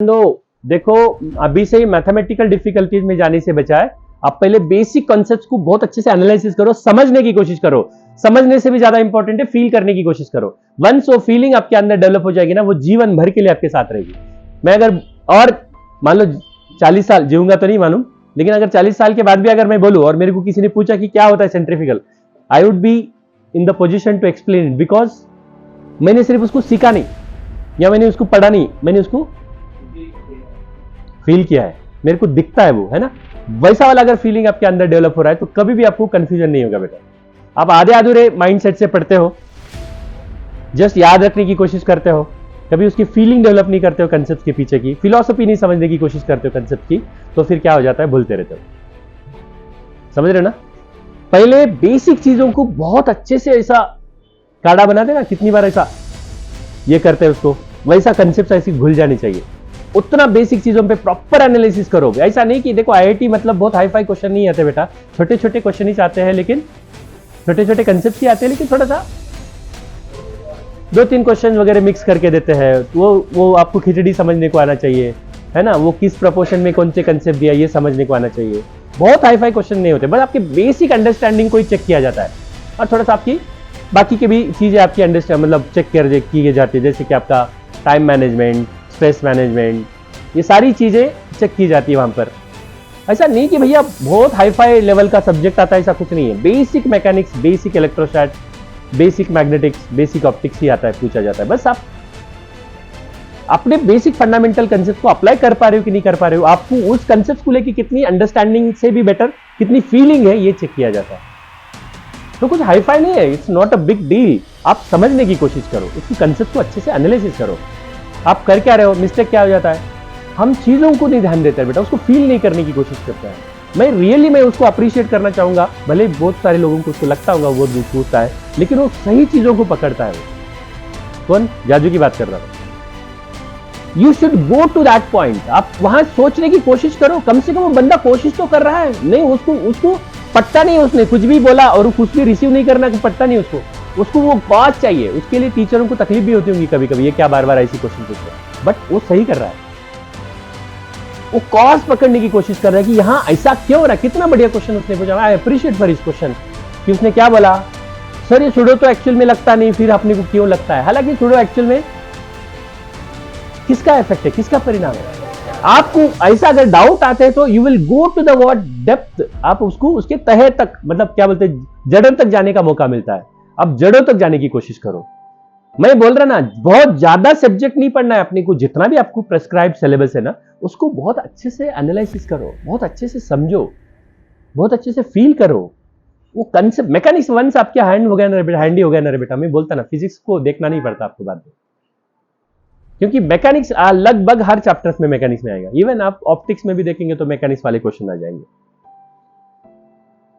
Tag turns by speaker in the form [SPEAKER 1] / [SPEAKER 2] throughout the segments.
[SPEAKER 1] तो देखो, अभी से मैथमेटिकल डिफिकल्टीज में जाने से बचाए, आप पहले बेसिक कॉन्सेप्ट्स को बहुत अच्छे से एनालिसिस करो, समझने की कोशिश करो। समझने से भी ज्यादा इंपॉर्टेंट है फील करने की कोशिश करो। वंस वो फीलिंग आपके अंदर डेवलप हो जाएगी ना, वो जीवन भर के लिए आपके साथ रहेगी। मैं अगर और मान लो 40 साल जीऊंगा तो नहीं मालूम, लेकिन अगर 40 साल के बाद भी अगर मैं बोलूं और मेरे को किसी ने पूछा कि क्या होता है centrifugal, I would be in the position to explain it, because मैंने सिर्फ उसको सीखा नहीं या मैंने उसको पढ़ा नहीं, मैंने उसको फील किया है, मेरे को दिखता है वो, है ना। वैसा वाला अगर फीलिंग आपके अंदर डेवलप हो रहा है तो कभी भी आपको कंफ्यूजन नहीं होगा बेटा। आप आधे अधूरे माइंडसेट से पढ़ते हो, जस्ट याद रखने की कोशिश करते हो, कभी उसकी फीलिंग डेवलप नहीं करते हो, कंसेप्ट के पीछे की फिलॉसफी नहीं समझने की कोशिश करते हो कंसेप्ट की, तो फिर क्या हो जाता है, भूलते रहते हो। समझ रहे हो ना। पहले बेसिक चीजों को बहुत अच्छे से ऐसा काढ़ा बना देना, कितनी बार ऐसा ये करते हैं उसको, वैसा कंसेप्ट ऐसी भूल जानी चाहिए। उतना बेसिक चीजों पे प्रॉपर एनालिसिस करोगे। ऐसा नहीं कि देखो आईआईटी मतलब बहुत हाई फाई क्वेश्चन नहीं आते बेटा, छोटे छोटे क्वेश्चन ही आते हैं, लेकिन छोटे छोटे कंसेप्ट ही आते हैं, लेकिन थोड़ा सा 2-3 क्वेश्चन वगैरह मिक्स करके देते हैं। वो आपको खिचड़ी समझने को आना चाहिए, है ना। वो किस प्रपोर्शन में कौन से कंसेप्ट दिया ये समझने को आना चाहिए। बहुत हाई फाई क्वेश्चन नहीं होते, बस आपके बेसिक अंडरस्टैंडिंग को ही चेक किया जाता है, और थोड़ा सा आपकी बाकी की भी चीजें आपकी अंडरस्टैंड मतलब चेक की जाती है, जैसे कि आपका टाइम मैनेजमेंट, स्ट्रेस मैनेजमेंट, ये सारी चीजें चेक की जाती है वहां पर। ऐसा नहीं कि भैया बहुत हाई फाई लेवल का सब्जेक्ट आता है, ऐसा कुछ नहीं है। Basic mechanics, basic electrostatics, basic magnetics, basic optics ही आता है, पूछा जाता है। बस आप अपने बेसिक फंडामेंटल कंसेप्ट को अप्लाई कर पा रहे हो कि नहीं कर पा रहे हो, आपको उस कंसेप्ट को लेकर कितनी अंडरस्टैंडिंग से भी बेटर कितनी फीलिंग है, ये चेक किया जाता है। तो कुछ हाई फाई नहीं है, it's not a big deal. आप समझने की कोशिश करो, उसकी कंसेप्ट को अच्छे से एनालिसिस करो। आप कर क्या रहे हो, मिस्टेक क्या हो जाता है, हम चीजों को नहीं ध्यान देते बेटा, उसको फील नहीं करने की कोशिश करता है। मैं उसको अप्रिशिएट करना चाहूंगा, भले बहुत सारे लोगों को उसको लगता होगा वो पूछता है, लेकिन वो सही चीजों को पकड़ता है। वो कौन, जाजू की बात कर रहा था। You should go to that point. आप वहां सोचने की कोशिश करो, कम से कम वो बंदा कोशिश तो कर रहा है। नहीं, उसको पट्टा नहीं, उसने कुछ भी बोला और कुछ भी रिसीव नहीं करना, पट्टा नहीं उसको वो बात चाहिए। उसके लिए टीचरों को तकलीफ भी होती होगी कभी कभी, ये क्या बार बार ऐसी क्वेश्चन पूछ रहा है, बट वो सही कर रहा है। वो कॉज पकड़ने की कोशिश कर रहा है कि यहाँ ऐसा क्यों हो रहा है। कितना बढ़िया क्वेश्चन उसने पूछा, आई अप्रिशिएट फॉर इस क्वेश्चन कि उसने क्या बोला, सर ये सुडो तो एक्चुअल में लगता नहीं, फिर अपने को क्यों लगता है। हालांकि सुडो एक्चुअल में किसका इफेक्ट है, किसका परिणाम है। आपको ऐसा अगर डाउट आते हैं तो you will go to the word depth, आप उसको उसके तहे तक, मतलब क्या बोलते हैं, जड़ों तक जाने का मौका मिलता है। आप जड़ों तक जाने की कोशिश करो। मैं बोल रहा ना, बहुत ज्यादा सब्जेक्ट नहीं पढ़ना है अपने को, जितना भी आपको प्रेस्क्राइब सिलेबस है ना, उसको बहुत अच्छे से एनालिसिस करो, बहुत अच्छे से समझो, बहुत अच्छे से फील करो। वो कंसेप्ट मैकेनिक्स वंस आपके हैंडी हो गया ना रे बेटा, मैं बोलता ना, फिजिक्स को देखना नहीं पड़ता आपको बाद में, क्योंकि मैकेनिक्स लगभग हर चैप्टर्स में मैकेनिक्स में आएगा। इवन आप ऑप्टिक्स में भी देखेंगे तो मैकेनिक्स वाले क्वेश्चन आ जाएंगे।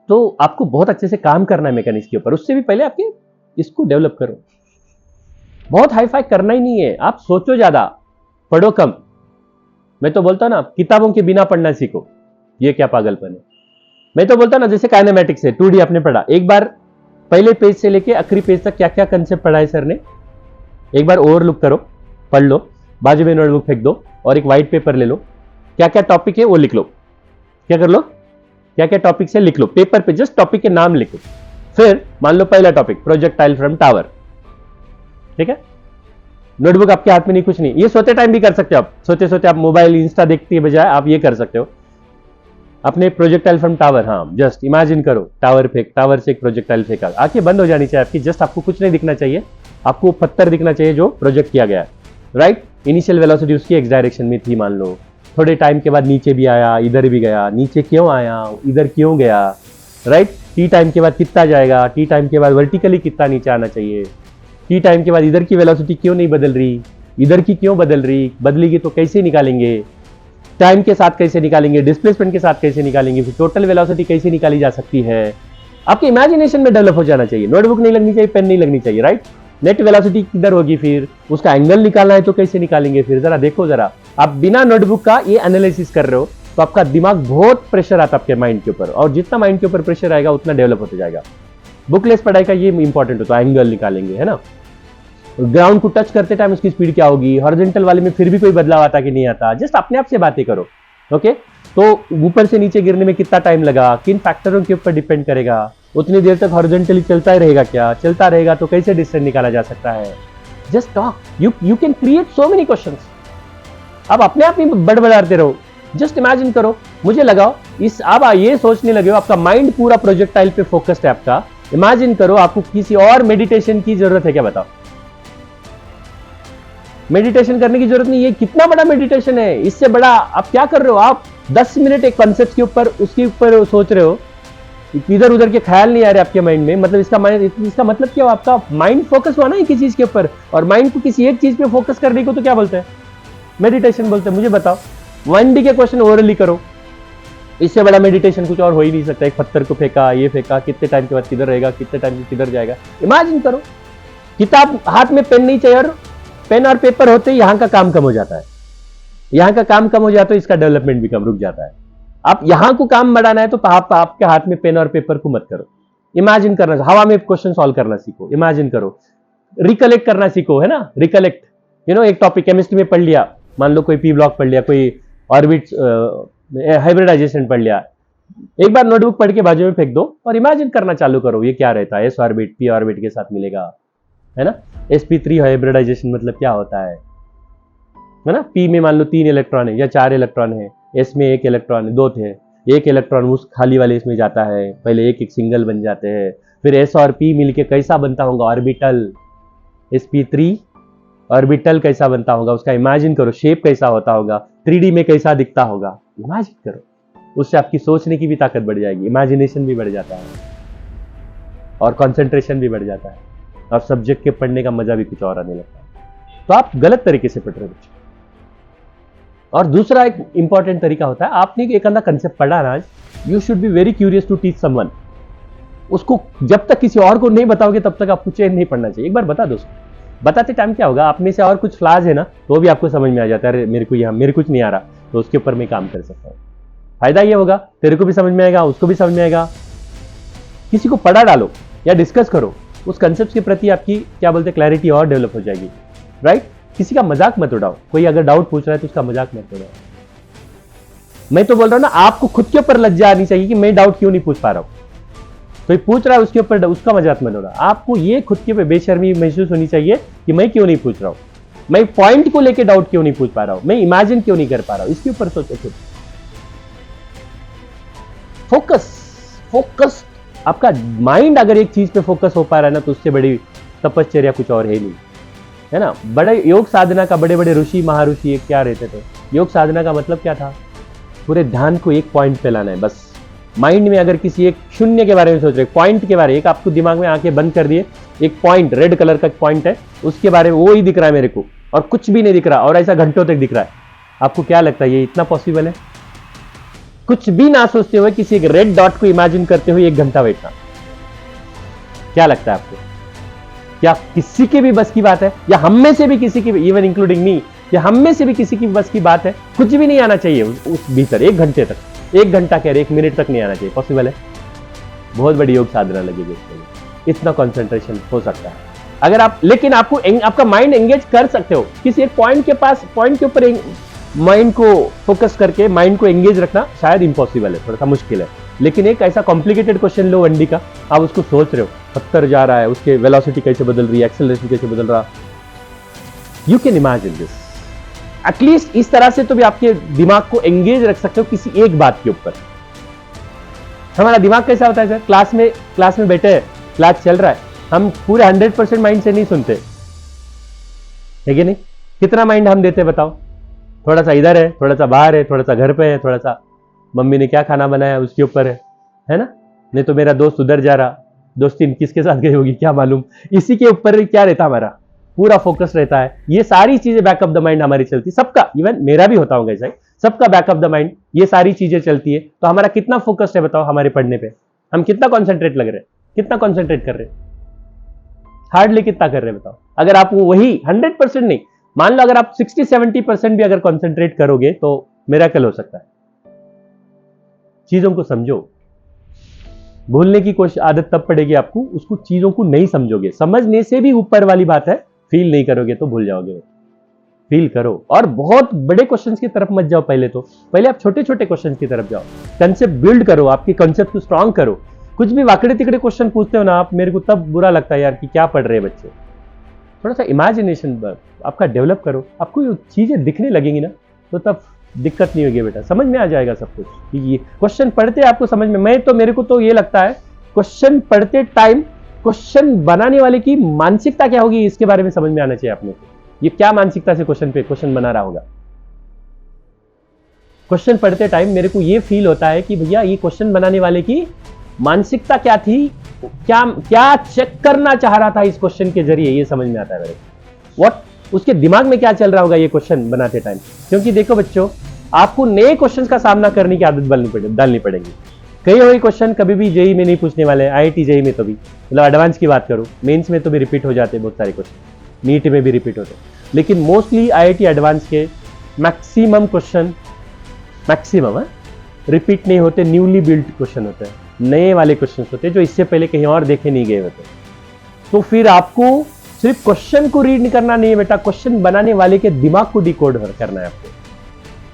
[SPEAKER 1] तो आपको बहुत अच्छे से काम करना है मैकेनिक्स के ऊपर। उससे भी पहले आपके इसको डेवलप करो। बहुत हाई फाई करना ही नहीं है, आप सोचो ज्यादा, पढ़ो कम। मैं तो बोलता हूं ना, किताबों के बिना पढ़ना सीखो, ये क्या पागलपन है। मैं तो बोलता हूं ना, जैसे काइनेमेटिक्स है, 2D आपने पढ़ा, एक बार पहले पेज से लेके आखिरी पेज तक क्या क्या कंसेप्ट पढ़ा है सर ने, एक बार ओवरलुक करो, पढ़ लो, बाजू में नोटबुक फेंक दो और एक व्हाइट पेपर ले लो, क्या क्या टॉपिक है वो लिख लो। क्या कर लो, क्या क्या टॉपिक से लिख लो, पेपर पे जस्ट टॉपिक के नाम लिखो। फिर मान लो पहला टॉपिक प्रोजेक्टाइल फ्रॉम टावर, ठीक है। नोटबुक आपके हाथ में नहीं, कुछ नहीं, ये सोते टाइम भी कर सकते हो आप। सोते सोते आप मोबाइल इंस्टा देखते के बजाय आप ये कर सकते हो, अपने प्रोजेक्टाइल फ्रॉम टावर, हाँ जस्ट इमेजिन करो, टावर से एक प्रोजेक्टाइल फेंका, आंखें बंद हो जानी चाहिए आपकी, जस्ट आपको कुछ नहीं दिखना चाहिए, आपको पत्थर दिखना चाहिए जो प्रोजेक्ट किया गया है, राइट। इनिशियल वेलोसिटी उसकी एक्स डायरेक्शन में थी, मान लो थोड़े टाइम के बाद नीचे भी आया, इधर भी गया, नीचे क्यों आया, इधर क्यों गया, राइट। टी टाइम के बाद कितना जाएगा, टी टाइम के बाद वर्टिकली कितना नीचे आना चाहिए, टी टाइम के बाद इधर की वेलोसिटी क्यों नहीं बदल रही, इधर की क्यों बदल रही, बदलेगी तो कैसे निकालेंगे, टाइम के साथ कैसे निकालेंगे, डिस्प्लेसमेंट के साथ कैसे निकालेंगे, फिर टोटल वेलोसिटी कैसे निकाली जा सकती है। आपके इमेजिनेशन में डेवलप हो जाना चाहिए। नोटबुक नहीं लगनी चाहिए, पेन नहीं लगनी चाहिए, राइट। नेट वेलोसिटी किधर होगी, फिर उसका एंगल निकालना है तो कैसे निकालेंगे, फिर जरा देखो, जरा आप बिना नोटबुक का ये एनालिसिस कर रहे हो तो आपका दिमाग बहुत प्रेशर आता है आपके माइंड के ऊपर, और जितना माइंड के ऊपर प्रेशर आएगा उतना डेवलप होता जाएगा। बुकलेस पढ़ाई का ये इंपॉर्टेंट होता है, एंगल निकालेंगे, है ना। ग्राउंड को टच करते टाइम उसकी स्पीड क्या होगी, हॉरिजॉन्टल वाले में फिर भी कोई बदलाव आता कि नहीं आता, जस्ट अपने आप से बातें करो। ओके, तो ऊपर से नीचे गिरने में कितना टाइम लगा, किन फैक्टरों के ऊपर डिपेंड करेगा, उतनी देर तक हॉरिजॉन्टली चलता ही रहेगा क्या, चलता रहेगा तो कैसे डिस्टेंस निकाला जा सकता है। Just talk, you can create so many questions. अब अपने आप ही बड़बड़ाते रहो, जस्ट इमेजिन करो, मुझे लगाओ इस, अब ये सोचने लगे हो, आपका माइंड पूरा प्रोजेक्टाइल पे फोकस्ड है आपका। इमेजिन करो आपको किसी और मेडिटेशन की जरूरत है क्या, बताओ। मेडिटेशन करने की जरूरत नहीं, ये कितना बड़ा मेडिटेशन है, इससे बड़ा आप क्या कर रहे हो, आप 10 मिनट एक कॉन्सेप्ट के ऊपर उसके ऊपर सोच रहे हो, इधर उधर के ख्याल नहीं आ रहे आपके माइंड में, मतलब इसका मतलब क्या हो, आपका माइंड फोकस हुआ ना एक ही चीज के ऊपर, और माइंड को किसी एक चीज पे फोकस करने को तो क्या बोलते हैं, मेडिटेशन बोलते हैं। मुझे बताओ, 1D के क्वेश्चन ओरली करो, इससे बड़ा मेडिटेशन कुछ और हो ही नहीं सकता। एक पत्थर को फेंका, ये फेंका, कितने टाइम के बाद किधर रहेगा, कितने टाइम किधर जाएगा, इमेजिन करो। किताब हाथ में पेन नहीं चाहिए, और पेन और पेपर होते ही यहाँ का काम कम हो जाता है, यहाँ का काम कम हो जाता है, इसका डेवलपमेंट भी कम रुक जाता है। आप यहाँ को काम बढ़ाना है तो आप आपके हाथ में पेन और पेपर को मत करो, इमेजिन करना, हवा में क्वेश्चन सॉल्व करना सीखो, इमेजिन करो, रिकलेक्ट करना सीखो, है ना, रिकलेक्ट। एक टॉपिक केमिस्ट्री में पढ़ लिया, मान लो कोई पी ब्लॉक पढ़ लिया, कोई ऑर्बिट हाइब्रिडाइजेशन पढ़ लिया, एक बार नोटबुक पढ़ के बाजू में फेंक दो और इमेजिन करना चालू करो, ये क्या रहता है, एस ऑर्बिट पी ऑर्बिट के साथ मिलेगा, है ना, sp3 हाइब्रिडाइजेशन मतलब क्या होता है ना। पी में मान लो 3 इलेक्ट्रॉन है या 4 इलेक्ट्रॉन है, एस में 1 इलेक्ट्रॉन है, 2 थे, 1 इलेक्ट्रॉन उस खाली वाले इसमें जाता है, पहले एक एक सिंगल बन जाते हैं, फिर एस और पी मिलके कैसा बनता होगा ऑर्बिटल, sp3 ऑर्बिटल कैसा बनता होगा, उसका इमेजिन करो, शेप कैसा होता होगा, 3D में कैसा दिखता होगा, इमेजिन करो। उससे आपकी सोचने की भी ताकत बढ़ जाएगी, इमेजिनेशन भी बढ़ जाता है, और कंसंट्रेशन भी बढ़ जाता है, और सब्जेक्ट के पढ़ने का मजा भी कुछ और आने लगता है। तो आप गलत तरीके से पढ़ रहे हो बच्चे। और दूसरा एक इंपॉर्टेंट तरीका होता है, आपने एक अंदर कंसेप्ट पढ़ा ना आज, you should be very curious to teach someone. उसको जब तक किसी और को नहीं बताओगे तब तक आपको चेंज नहीं पढ़ना चाहिए। एक बार बता दो उसको, बताते टाइम क्या होगा, आप में से और कुछ फ्लाज है ना, तो भी आपको समझ में आ जाता है, मेरे कुछ नहीं आ रहा, तो उसके ऊपर मैं काम कर सकता हूँ। फायदा ये होगा, तेरे को भी समझ में आएगा, उसको भी समझ में आएगा। किसी को पढ़ा डालो या डिस्कस करो, उस कंसेप्ट के प्रति आपकी क्या बोलते हैं क्लैरिटी और डेवलप हो जाएगी, राइट। किसी का मजाक मत उड़ाओ, कोई अगर डाउट पूछ रहा है तो उसका मजाक मत उड़ाओ। मैं तो बोल रहा हूं ना, आपको खुद के ऊपर लज्जा आनी चाहिए कि मैं डाउट क्यों नहीं पूछ पा रहा हूं। कोई पूछ रहा है उसके ऊपर उसका मजाक मत उड़ाओ, आपको ये खुद के ऊपर बेशर्मी महसूस होनी चाहिए कि मैं क्यों नहीं पूछ रहा हूं, मैं पॉइंट को लेके डाउट क्यों नहीं पूछ पा रहा हूं, मैं इमेजिन क्यों नहीं कर पा रहा हूं, इसके ऊपर सोचो खुद। फोकस आपका माइंड अगर एक चीज पे फोकस हो पा रहा है ना, तो उससे बड़ी तपश्चर्या कुछ और है नहीं, है ना। बड़े योग साधना का बड़े बड़े ऋषि महाऋषि एक क्या रहते थे, योग साधना का मतलब क्या था, पूरे ध्यान को एक पॉइंट पे लाना है बस। माइंड में अगर किसी एक शून्य के बारे में सोच रहे, पॉइंट के बारे में, एक आपको दिमाग में आंखें बंद कर दिए, एक पॉइंट रेड कलर का पॉइंट है, उसके बारे में वो ही दिख रहा है मेरे को, और कुछ भी नहीं दिख रहा, और ऐसा घंटों तक दिख रहा है। आपको क्या लगता है ये इतना पॉसिबल है? कुछ भी ना सोचते हुए किसी एक रेड डॉट को इमेजिन करते हुए 1 घंटा बैठना, क्या लगता है आपको? क्या किसी के भी बस की बात है? या हम में से भी किसी की, इवन इंक्लूडिंग मी, या हम में से भी किसी की बस की बात है? कुछ भी नहीं आना चाहिए उस भीतर 1 घंटे तक, 1 घंटा कह रहे 1 मिनट तक नहीं आना चाहिए। पॉसिबल है? बहुत बड़ी योग साधना लगेगी उसमें, इतना कंसंट्रेशन हो सकता है अगर आप, लेकिन आपको आपका माइंड एंगेज कर सकते हो किसी एक पॉइंट के पास, पॉइंट के ऊपर माइंड को फोकस करके माइंड को एंगेज रखना शायद इम्पॉसिबल है, थोड़ा सा मुश्किल है। लेकिन एक ऐसा कॉम्प्लिकेटेड क्वेश्चन लो 1D का, आप उसको सोच रहे हो, पत्थर जा रहा है, उसके वेलोसिटी कैसे बदल रही है, एक्सेलरेशन कैसे बदल रहा, you can imagine this. At least इस तरह से तो भी आपके दिमाग को एंगेज रख सकते हो किसी एक बात के ऊपर। हमारा दिमाग कैसा होता है सर, क्लास में बैठे हैं, क्लास चल रहा है, हम पूरे 100% माइंड से नहीं सुनते, है कि नहीं? कितना माइंड हम देते हैं बताओ? थोड़ा सा इधर है, थोड़ा सा बाहर है, थोड़ा सा घर पे है, थोड़ा सा मम्मी ने क्या खाना बनाया उसके ऊपर है ना, नहीं तो मेरा दोस्त उधर जा रहा, दोस्ती किसके साथ गई होगी क्या मालूम, इसी के ऊपर क्या रहता, हमारा पूरा फोकस रहता है। ये सारी चीजें बैकअप द माइंड हमारी चलती, सबका, इवन मेरा भी होता होगा ऐसा ही, सबका बैकअप द माइंड, ये सारी चीजें चलती है। तो हमारा कितना फोकस है बताओ हमारे पढ़ने पे, हम कितना कॉन्सेंट्रेट लग रहे हैं, कितना कॉन्सेंट्रेट कर रहे हैं, हार्डली कितना कर रहे हैं बताओ। अगर आप वही 100% नहीं, मान लो अगर आप 60-70% भी अगर कॉन्सेंट्रेट करोगे तो मिरेकल हो सकता है। चीजों को समझो, भूलने की कोशिश आदत तब पड़ेगी आपको, उसको चीजों को नहीं समझोगे। समझने से भी ऊपर वाली बात है, फील नहीं करोगे तो भूल जाओगे। फील करो और बहुत बड़े क्वेश्चंस की तरफ मत जाओ। पहले आप छोटे छोटे क्वेश्चंस की तरफ जाओ, कंसेप्ट बिल्ड करो, आपके कंसेप्ट को स्ट्रांग करो। कुछ भी वाकड़े तिकड़े क्वेश्चन पूछते हो ना आप, मेरे को तब बुरा लगता है यार कि क्या पढ़ रहे हैं बच्चे। थोड़ा सा इमेजिनेशन आपका डेवलप करो, आपको ये चीजें दिखने लगेंगी ना तो तब दिक्कत नहीं होगी बेटा, समझ में आ जाएगा सब कुछ। ये क्वेश्चन पढ़ते आपको समझ में, मेरे को तो ये लगता है क्वेश्चन पढ़ते टाइम क्वेश्चन बनाने वाले की मानसिकता क्या होगी इसके बारे में समझ में आना चाहिए आपने को। ये क्या मानसिकता से क्वेश्चन बना रहा होगा। क्वेश्चन पढ़ते टाइम मेरे को ये फील होता है कि भैया ये क्वेश्चन बनाने वाले की मानसिकता क्या थी, क्या चेक करना चाह रहा था इस क्वेश्चन के जरिए, ये समझ में आता है मेरे को। व्हाट उसके दिमाग में क्या चल रहा होगा ये क्वेश्चन बनाते टाइम। क्योंकि देखो बच्चों, आपको नए क्वेश्चन का सामना करने की आदत डालनी पड़ेगी। कई हुए क्वेश्चन कभी भी जेई में नहीं पूछने वाले, आईआईटी जेई में तो भी, मतलब एडवांस की बात करूं, मेंस में तो भी रिपीट हो जाते हैं बहुत सारे क्वेश्चन, नीट में भी रिपीट होते हैं, लेकिन मोस्टली आईआईटी एडवांस के मैक्सिमम क्वेश्चन रिपीट नहीं होते, न्यूली बिल्ड क्वेश्चन होते हैं, नए वाले क्वेश्चन होते हैं जो इससे पहले कहीं और देखे नहीं गए होते। तो फिर आपको सिर्फ क्वेश्चन को रीड करना नहीं है बेटा, क्वेश्चन बनाने वाले के दिमाग को डिकोड करना है आपको।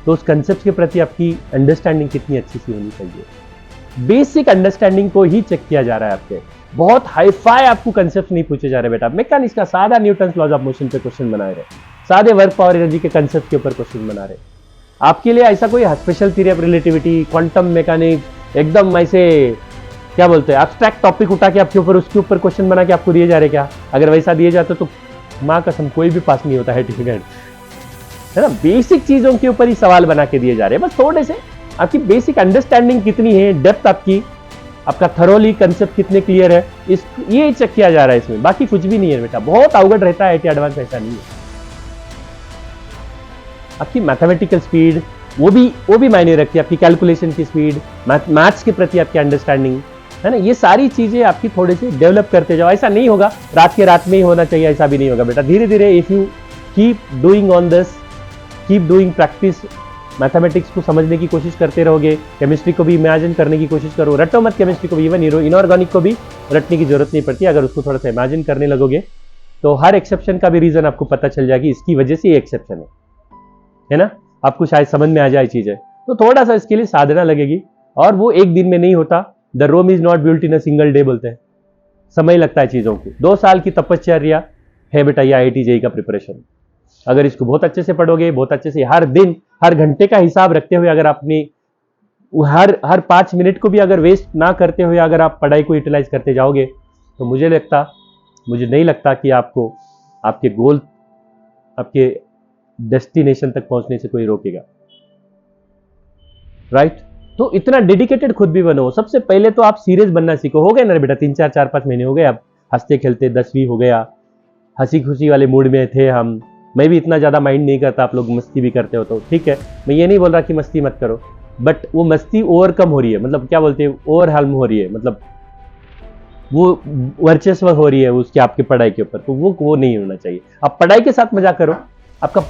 [SPEAKER 1] तो उस कंसेप्ट के प्रति आपकी अंडरस्टैंडिंग कितनी अच्छी सी होनी चाहिए। बेसिक अंडरस्टैंडिंग को ही चेक किया जा रहा है आपके, बहुत हाईफाई आपको कंसेप्ट नहीं पूछे जा रहे बेटा। मैकेनिक्स का सादा न्यूटन लॉज ऑफ मोशन पे क्वेश्चन बना रहे, सादे वर्क पावर एनर्जी के कंसेप्ट के ऊपर क्वेश्चन बना रहे। आपके लिए ऐसा कोई special theory of relativity, quantum mechanics, एकदम ऐसे क्या बोलते हैं एब्स्ट्रैक्ट टॉपिक उठा के आपके ऊपर उसके ऊपर क्वेश्चन बना के आपको दिए जा रहे क्या? अगर वैसा दिए जाते तो माँ कसम कोई भी पास नहीं होता है टिफिकेट, है ना। बेसिक चीजों के ऊपर ही सवाल बना के दिए जा रहे हैं, बस थोड़े से आपकी बेसिक अंडरस्टैंडिंग कितनी है, डेप्थ आपका थरोली कंसेप्ट कितने क्लियर है, ये चेक किया जा रहा है इसमें, बाकी कुछ भी नहीं है बेटा। बहुत अवगढ़ रहता है आईआईटी एडवांस, ऐसा नहीं है। आपकी मैथमेटिकल स्पीड वो भी मायने रखती है, आपकी कैलकुलेशन की स्पीड, मैथ्स के प्रति आपकी अंडरस्टैंडिंग, है ना। ये सारी चीजें आपकी थोड़ी सी डेवलप करते जाओ। ऐसा नहीं होगा रात के रात में ही होना चाहिए, ऐसा भी नहीं होगा बेटा। धीरे धीरे if you keep doing on this, keep doing practice, mathematics को समझने की कोशिश करते रहोगे, केमिस्ट्री को भी इमेजिन करने की कोशिश करो। रटो मत केमिस्ट्री को भी, इवन इनऑर्गेनिक को भी रटने की जरूरत नहीं पड़ती। अगर उसको थोड़ा सा इमेजिन करने लगोगे तो हर एक्सेप्शन का भी रीजन आपको पता चल जाएगी, इसकी वजह से ये एक्सेप्शन है ना। आपको शायद समझ में आ जाए चीजें, तो थोड़ा सा इसके लिए साधना लगेगी, और वो एक दिन में नहीं होता। The Rome is not built in a single day बोलते हैं, समय लगता है चीजों को। 2 साल की तपश्चर्या है बेटा ये आईआईटी जेईई का प्रिपरेशन। अगर इसको बहुत अच्छे से पढ़ोगे, बहुत अच्छे से हर दिन हर घंटे का हिसाब रखते हुए, अगर आपने हर 5 मिनट को भी अगर वेस्ट ना करते हुए अगर आप पढ़ाई को यूटिलाइज करते जाओगे, तो मुझे नहीं लगता कि आपको आपके गोल, आपके डेस्टिनेशन तक पहुंचने से कोई रोकेगा, राइट। तो इतना डेडिकेटेड खुद भी बनो। सबसे पहले तो आप सीरियस बनना सीखो। हो गए ना बेटा 3 4 5 महीने हो गए, आप हंसते खेलते 10वीं हो गया, हंसी खुशी वाले मूड में थे हम। मैं भी इतना ज्यादा माइंड नहीं करता, आप लोग मस्ती भी करते हो तो ठीक है। मैं ये नहीं बोल रहा कि मस्ती मत करो, बट वो मस्ती ओवरकम हो रही है, मतलब क्या बोलते हैं, ओवरहाल्म हो रही है, मतलब वो वर्चस्व हो रही है उसके आपके पढ़ाई के ऊपर, तो वो नहीं होना चाहिए। आप पढ़ाई के साथ मजाक करो, आपका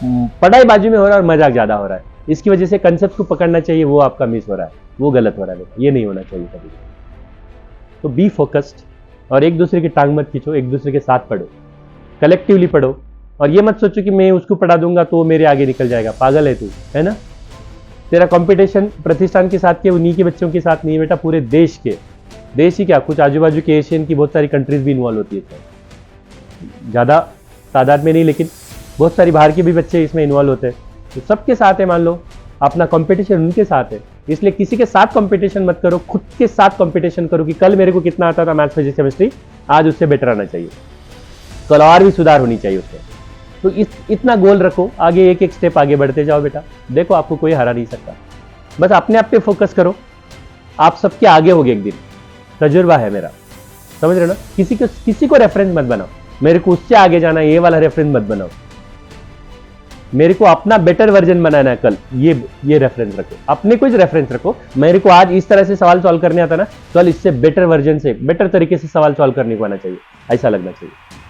[SPEAKER 1] पढ़ाई बाजू में हो रहा है और मजाक ज्यादा हो रहा है, इसकी वजह से कंसेप्ट को पकड़ना चाहिए, वो आपका मिस हो रहा है, वो गलत हो रहा है, ये नहीं होना चाहिए कभी। तो बी फोकस्ड, और एक दूसरे की टांग मत खींचो, एक दूसरे के साथ पढ़ो, कलेक्टिवली पढ़ो। और ये मत सोचो कि मैं उसको पढ़ा दूंगा तो मेरे आगे निकल जाएगा, पागल है तू, है ना। तेरा कंपटीशन प्रतिष्ठान के साथ के उन्हीं के बच्चों के साथ नहीं बेटा, पूरे देश ही क्या, कुछ आजू बाजू के एशियन की बहुत सारी कंट्रीज भी इन्वॉल्व होती है, ज्यादा तादाद में नहीं लेकिन बहुत सारी बाहर के भी बच्चे इसमें इन्वॉल्व होते हैं। तो सबके साथ है, मान लो अपना कंपटीशन उनके साथ है, इसलिए किसी के साथ कंपटीशन मत करो, खुद के साथ कंपटीशन करो कि कल मेरे को कितना आता था मैथ्स फिजिक्स केमिस्ट्री, आज उससे बेटर आना चाहिए, कल और भी सुधार होनी चाहिए उसमें। तो इतना गोल रखो, आगे एक स्टेप आगे बढ़ते जाओ बेटा, देखो आपको कोई हरा नहीं सकता। बस अपने आप पे फोकस करो, आप सबके आगे होगे एक दिन, तजुर्बा है मेरा, समझ रहे हो ना। किसी को रेफरेंस मत बनाओ, मेरे को उससे आगे जाना है ये वाला रेफरेंस मत बनाओ, मेरे को अपना बेटर वर्जन बनाना है कल, ये रेफरेंस रखो, अपने को रेफरेंस रखो। मेरे को आज इस तरह से सवाल सॉल्व करने आता ना, कल इससे बेटर वर्जन से बेटर तरीके से सवाल सॉल्व करने को आना चाहिए, ऐसा लगना चाहिए।